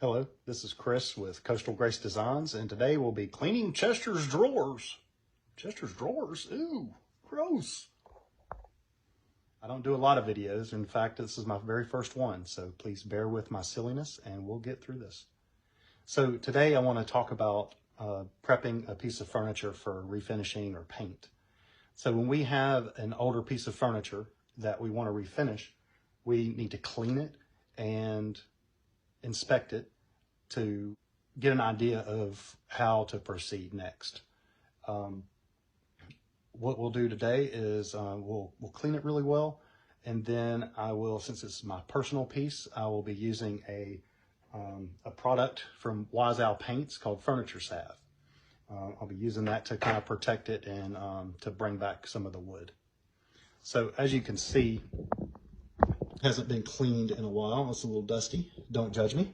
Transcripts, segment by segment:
Hello, this is Chris with Coastal Grace Designs, and today we'll be cleaning Chester's drawers. Chester's drawers? Ooh, gross. I don't do a lot of videos. In fact, this is my very first one, so please bear with my silliness and we'll get through this. So today I want to talk about prepping a piece of furniture for refinishing or paint. So when we have an older piece of furniture that we want to refinish, we need to clean it and inspect it to get an idea of how to proceed next. What we'll do today is we'll clean it really well, and then I will, since it's my personal piece, I will be using a product from Wise Owl Paints called Furniture Salve. I'll be using that to kind of protect it and to bring back some of the wood. So as you can see, hasn't been cleaned in a while. It's a little dusty. Don't judge me.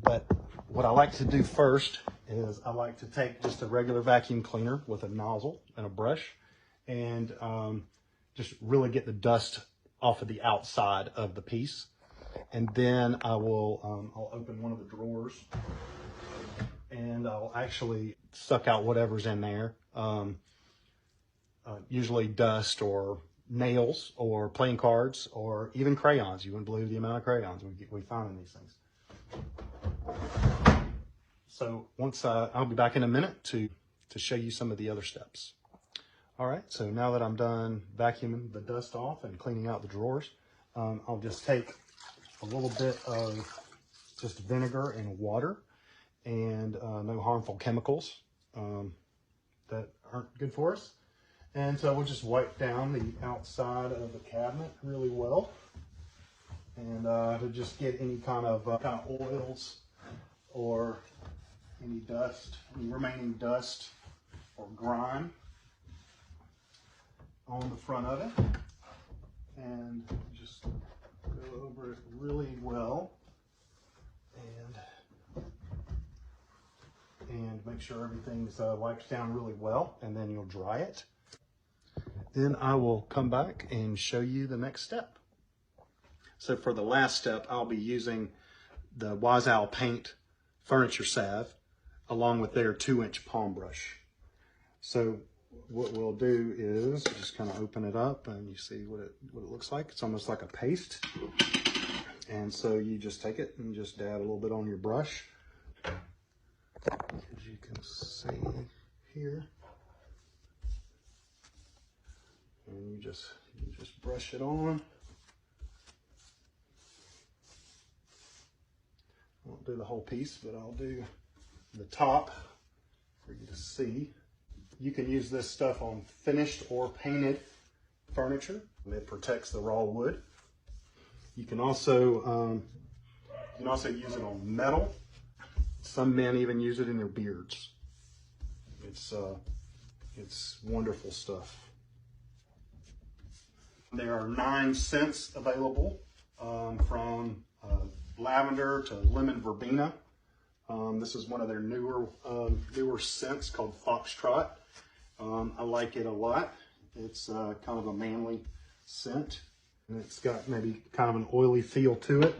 But what I like to do first is I like to take just a regular vacuum cleaner with a nozzle and a brush and just really get the dust off of the outside of the piece. And then I will I'll open one of the drawers and I'll actually suck out whatever's in there. Usually dust or nails or playing cards or even crayons. You wouldn't believe the amount of crayons we find in these things. So once I'll be back in a minute to show you some of the other steps. All right, so now that I'm done vacuuming the dust off and cleaning out the drawers, I'll just take a little bit of just vinegar and water and no harmful chemicals that aren't good for us. And so we'll just wipe down the outside of the cabinet really well, and to just get any kind of oils or any dust, any remaining dust or grime on the front of it, and just go over it really well, and make sure everything's wiped down really well, and then you'll dry it. Then I will come back and show you the next step. So for the last step, I'll be using the Wise Owl Paint Furniture Salve along with their 2-inch palm brush. So what we'll do is just kind of open it up and you see what it looks like. It's almost like a paste. And so you just take it and just dab a little bit on your brush. As you can see here. And you just brush it on. I won't do the whole piece, but I'll do the top for you to see. You can use this stuff on finished or painted furniture. It protects the raw wood. You can also use it on metal. Some men even use it in their beards. It's wonderful stuff. There are 9 scents available, from lavender to lemon verbena. This is one of their newer scents called Foxtrot. I like it a lot. It's kind of a manly scent, and it's got maybe kind of an oily feel to it.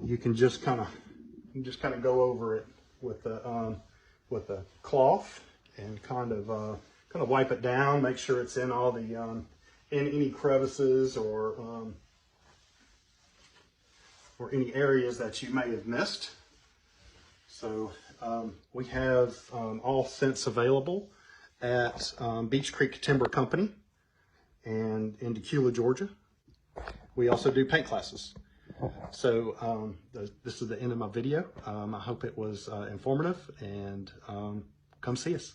You can just kind of go over it with a cloth and kind of wipe it down. Make sure it's in all the in any crevices or any areas that you may have missed. So we have all scents available at Beach Creek Timber Company and in Decatur, Georgia. We also do paint classes. So this is the end of my video. I hope it was informative, and come see us.